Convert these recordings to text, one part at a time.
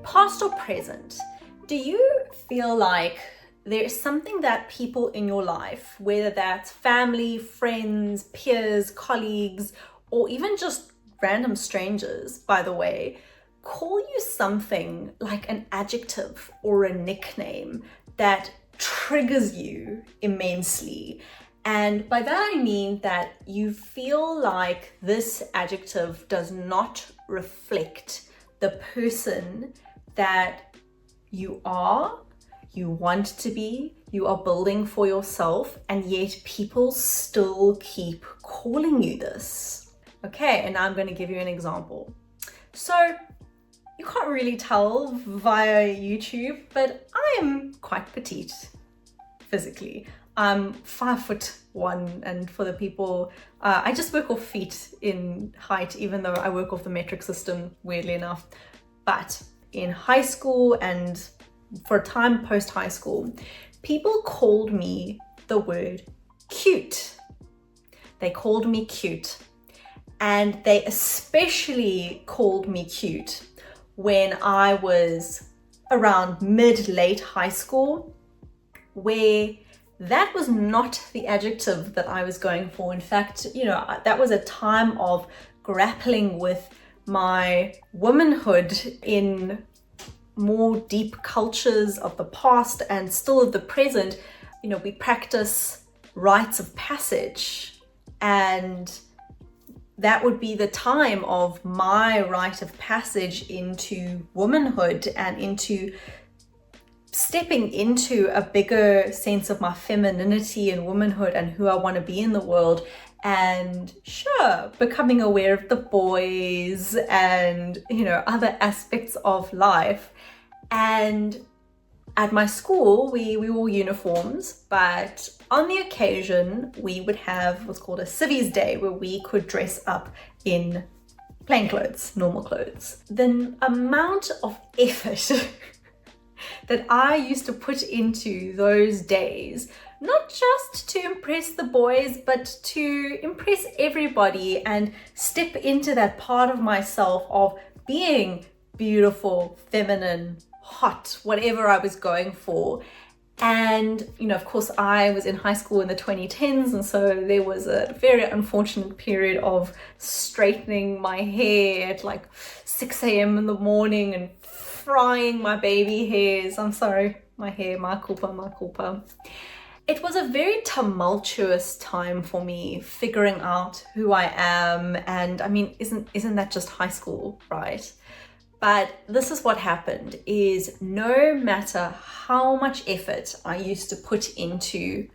past or present, do you feel like there's something that people in your life, whether that's family, friends, peers, colleagues, or even just random strangers, by the way, call you something like an adjective or a nickname that triggers you immensely? And by that I mean that you feel like this adjective does not reflect the person that you are, you want to be, you are building for yourself, and yet people still keep calling you this. Okay, and now I'm going to give you an example. So you can't really tell via YouTube, but I'm quite petite physically. I'm 5'1", and for the people, I just work off feet in height, even though I work off the metric system, weirdly enough. But in high school and for a time post high school, people called me the word cute. They called me cute, and they especially called me cute when I was around mid-late high school, where that was not the adjective that I was going for. In fact, that was a time of grappling with my womanhood in more deep cultures of the past and still of the present. We practice rites of passage, and that would be the time of my rite of passage into womanhood and into stepping into a bigger sense of my femininity and womanhood and who I want to be in the world. And sure, becoming aware of the boys and, other aspects of life. And at my school, we wore uniforms, but on the occasion, we would have what's called a civvies day, where we could dress up in plain clothes, normal clothes. The amount of effort that I used to put into those days, not just to impress the boys, but to impress everybody and step into that part of myself of being beautiful, feminine, hot, whatever I was going for. And, of course, I was in high school in the 2010s, and so there was a very unfortunate period of straightening my hair at like 6 a.m. in the morning and frying my baby hairs. I'm sorry, my hair, my culpa. It was a very tumultuous time for me figuring out who I am. And I mean, isn't that just high school, right? But this is what happened, is no matter how much effort I used to put into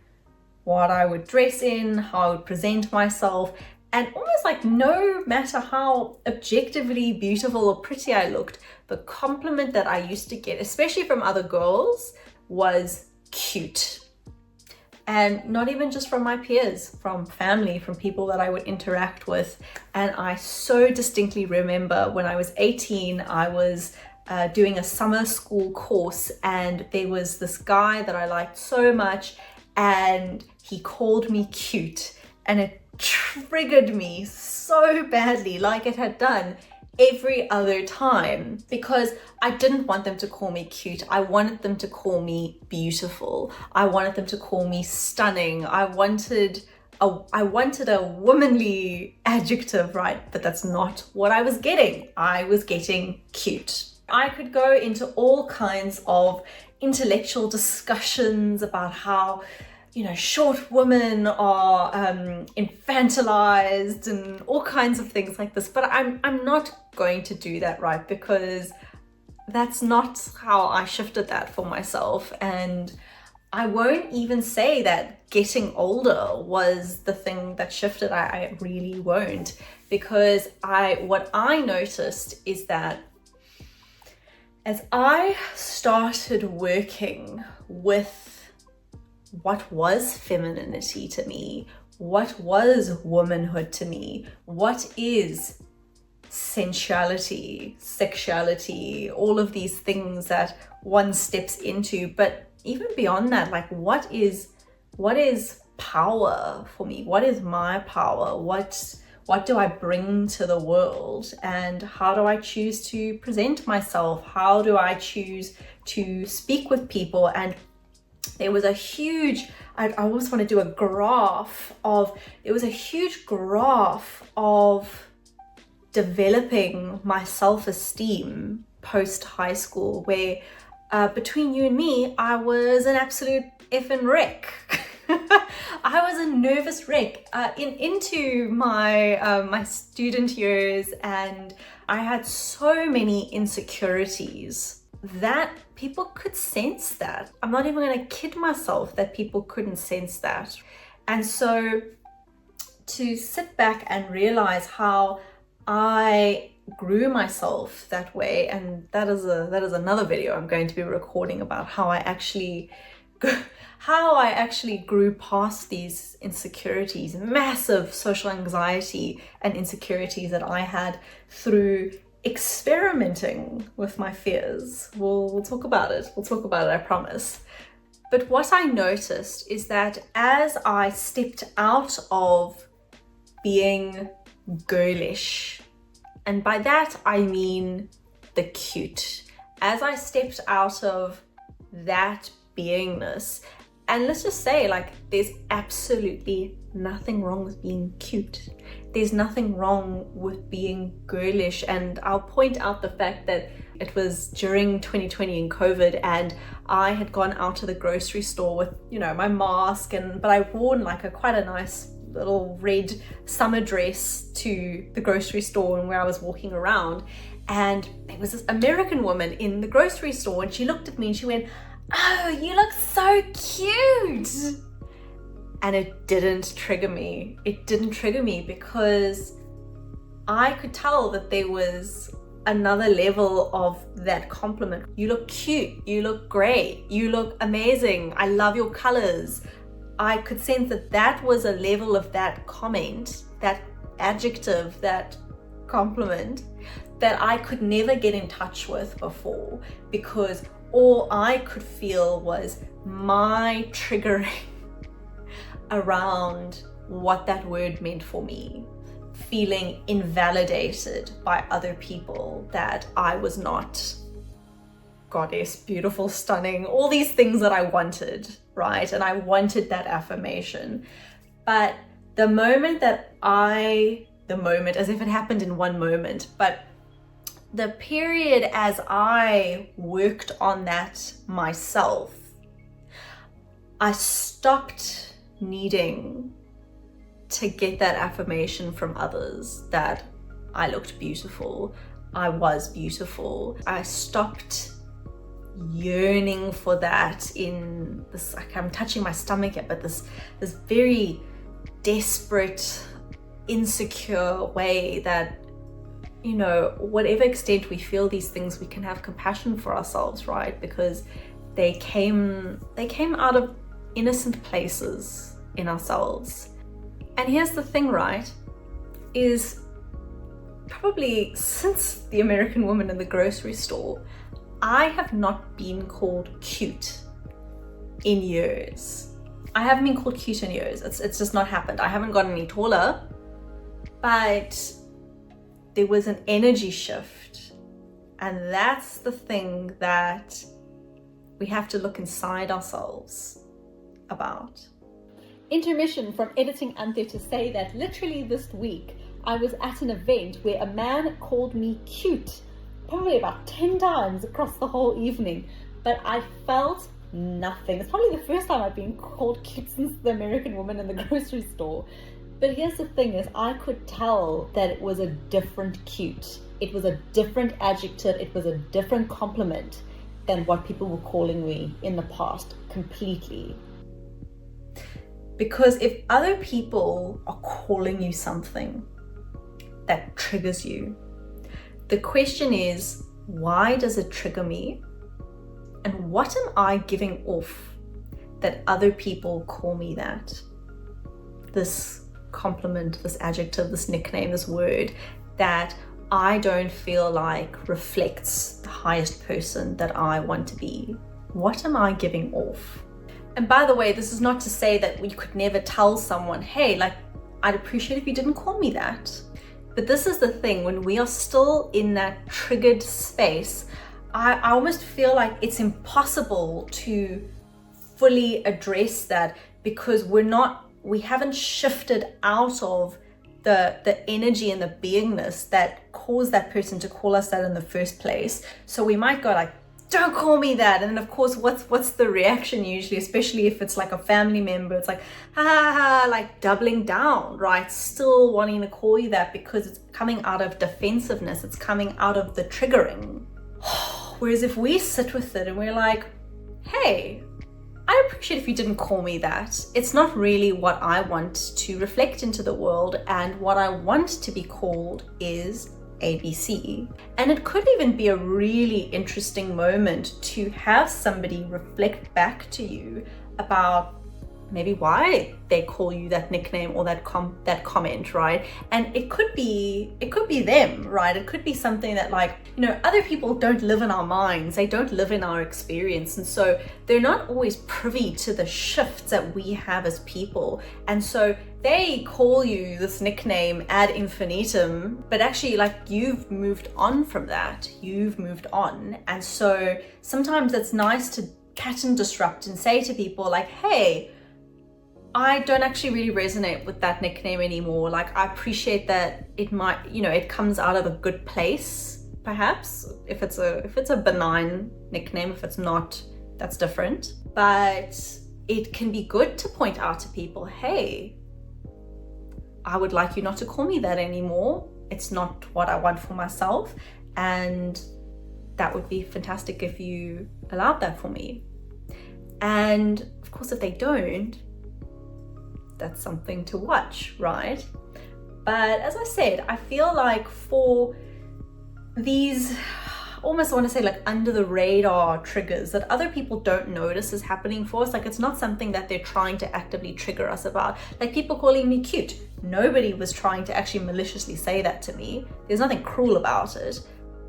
what I would dress in, how I would present myself, and almost like no matter how objectively beautiful or pretty I looked, the compliment that I used to get, especially from other girls, was cute. And not even just from my peers, from family, from people that I would interact with. And I so distinctly remember when I was 18, I was doing a summer school course, and there was this guy that I liked so much, and he called me cute, and it triggered me so badly, like it had done every other time, because I didn't want them to call me cute. I wanted them to call me beautiful. I wanted them to call me stunning. I wanted a womanly adjective, right? But that's not what I was getting. I was getting cute. I could go into all kinds of intellectual discussions about how short women are infantilized and all kinds of things like this. But I'm not going to do that, right? Because that's not how I shifted that for myself. And I won't even say that getting older was the thing that shifted. I really won't. Because what I noticed is that as I started working with what was femininity to me, what was womanhood to me, what is sensuality, sexuality, all of these things that one steps into. But even beyond that, like what is power for me? What is my power? What what do I bring to the world, and how do I choose to present myself? How do I choose to speak with people? And there was a huge, I always want to do a graph of, there was a huge graph of developing my self-esteem post high school, where between you and me, I was an absolute effing wreck. I was a nervous wreck into my student years, and I had so many insecurities that people could sense that. I'm not even going to kid myself that people couldn't sense that. And so to sit back and realize how I grew myself that way, and that is another video I'm going to be recording about how I actually grew past these insecurities, massive social anxiety and insecurities that I had through experimenting with my fears. We'll talk about it. I promise. But what I noticed is that as I stepped out of being girlish, and by that I mean the cute, as I stepped out of that beingness, and let's just say, like, there's absolutely nothing wrong with being cute. There's nothing wrong with being girlish. And I'll point out the fact that it was during 2020 and COVID, and I had gone out to the grocery store with, my mask, but I worn like quite a nice little red summer dress to the grocery store, and where I was walking around, and there was this American woman in the grocery store, and she looked at me and she went, "Oh, you look so cute." And it didn't trigger me. It didn't trigger me because I could tell that there was another level of that compliment. You look cute, you look great, you look amazing, I love your colors. I could sense that that was a level of that comment, that adjective, that compliment, that I could never get in touch with before, because all I could feel was my triggering around what that word meant for me, feeling invalidated by other people, that I was not goddess, beautiful, stunning, all these things that I wanted, right? And I wanted that affirmation. But the moment, as if it happened in one moment, but the period as I worked on that myself, I stopped needing to get that affirmation from others that I looked beautiful, I was beautiful. I stopped yearning for that in this, like, I'm touching my stomach here, but this very desperate, insecure way that, whatever extent we feel these things, we can have compassion for ourselves, right? Because they came out of innocent places in ourselves. And here's the thing, right, is probably since the American woman in the grocery store, I have not been called cute in years. I haven't been called cute in years. It's just not happened. I haven't gotten any taller, but there was an energy shift. And that's the thing that we have to look inside ourselves about. Intermission from editing Ante to say that literally this week I was at an event where a man called me cute probably about 10 times across the whole evening, but I felt nothing. It's probably the first time I've been called cute since the American woman in the grocery store. But here's the thing, is I could tell that it was a different cute. It was a different adjective. It was a different compliment than what people were calling me in the past, completely. Because if other people are calling you something that triggers you, the question is, why does it trigger me? And what am I giving off that other people call me that? This compliment, this adjective, this nickname, this word that I don't feel like reflects the highest person that I want to be. What am I giving off? And by the way, this is not to say that we could never tell someone, hey, like, I'd appreciate if you didn't call me that. But this is the thing, when we are still in that triggered space, I almost feel like it's impossible to fully address that, because we haven't shifted out of the energy and the beingness that caused that person to call us that in the first place. So we might go like, don't call me that. And then of course, what's the reaction usually, especially if it's like a family member? It's like, ha ha ha, like doubling down, right? Still wanting to call you that because it's coming out of defensiveness. It's coming out of the triggering. Whereas if we sit with it and we're like, hey, I'd appreciate if you didn't call me that. It's not really what I want to reflect into the world, and what I want to be called is ABC. And it could even be a really interesting moment to have somebody reflect back to you about maybe why they call you that nickname or that comment, right? And it could be them, right? It could be something that, like, you know, other people don't live in our minds, they don't live in our experience, and so they're not always privy to the shifts that we have as people. And so they call you this nickname ad infinitum, but actually, like, you've moved on from that, you've moved on. And so sometimes it's nice to cat and disrupt and say to people like, hey, I don't actually really resonate with that nickname anymore. Like, I appreciate that it might, you know, it comes out of a good place, perhaps, if it's a benign nickname. If it's not, that's different. But it can be good to point out to people, hey, I would like you not to call me that anymore. It's not what I want for myself, and that would be fantastic if you allowed that for me. And of course, if they don't, that's something to watch, right? But as I said, I feel like for these, almost I want to say like under the radar triggers that other people don't notice is happening for us, like it's not something that they're trying to actively trigger us about. Like people calling me cute, nobody was trying to actually maliciously say that to me. There's nothing cruel about it,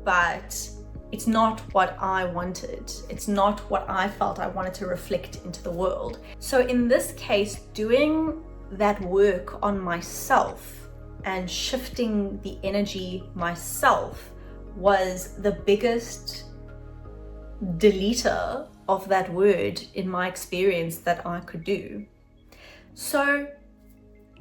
but it's not what I wanted. It's not what I felt I wanted to reflect into the world. So in this case, doing that work on myself and shifting the energy myself was the biggest deleter of that word in my experience that I could do. So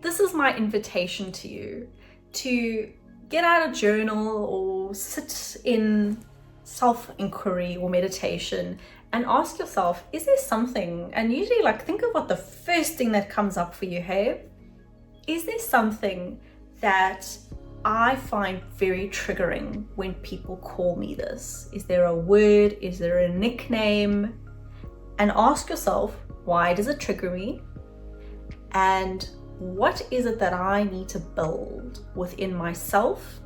this is my invitation to you to get out a journal or sit in self-inquiry or meditation and ask yourself, is there something, and usually like think of what the first thing that comes up for you, hey, is there something that I find very triggering when people call me this? Is there a word? Is there a nickname? And ask yourself, why does it trigger me? And what is it that I need to build within myself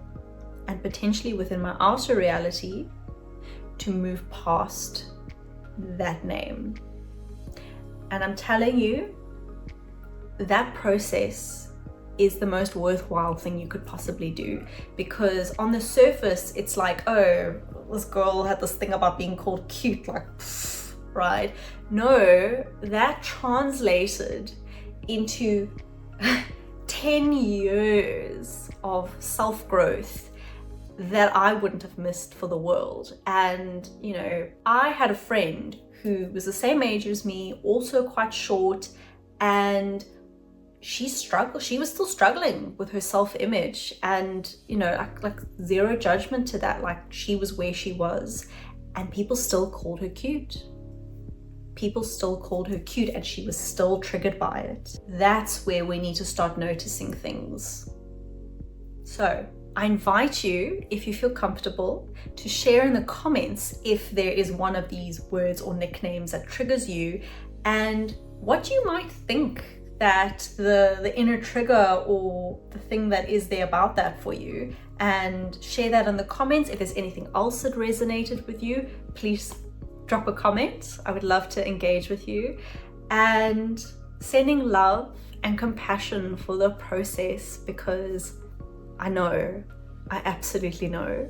and potentially within my outer reality to move past that name? And I'm telling you, that process is the most worthwhile thing you could possibly do, because on the surface it's like, oh, this girl had this thing about being called cute, like pff, right? No, that translated into 10 years of self-growth that I wouldn't have missed for the world. And you know, I had a friend who was the same age as me, also quite short, and she was still struggling with her self-image, and you know, like zero judgment to that. Like, she was where she was, and people still called her cute. People still called her cute, and she was still triggered by it. That's where we need to start noticing things. So I invite you, if you feel comfortable, to share in the comments if there is one of these words or nicknames that triggers you, and what you might think that the inner trigger or the thing that is there about that for you, and share that in the comments. If there's anything else that resonated with you, please drop a comment. I would love to engage with you. And sending love and compassion for the process, because I know, I absolutely know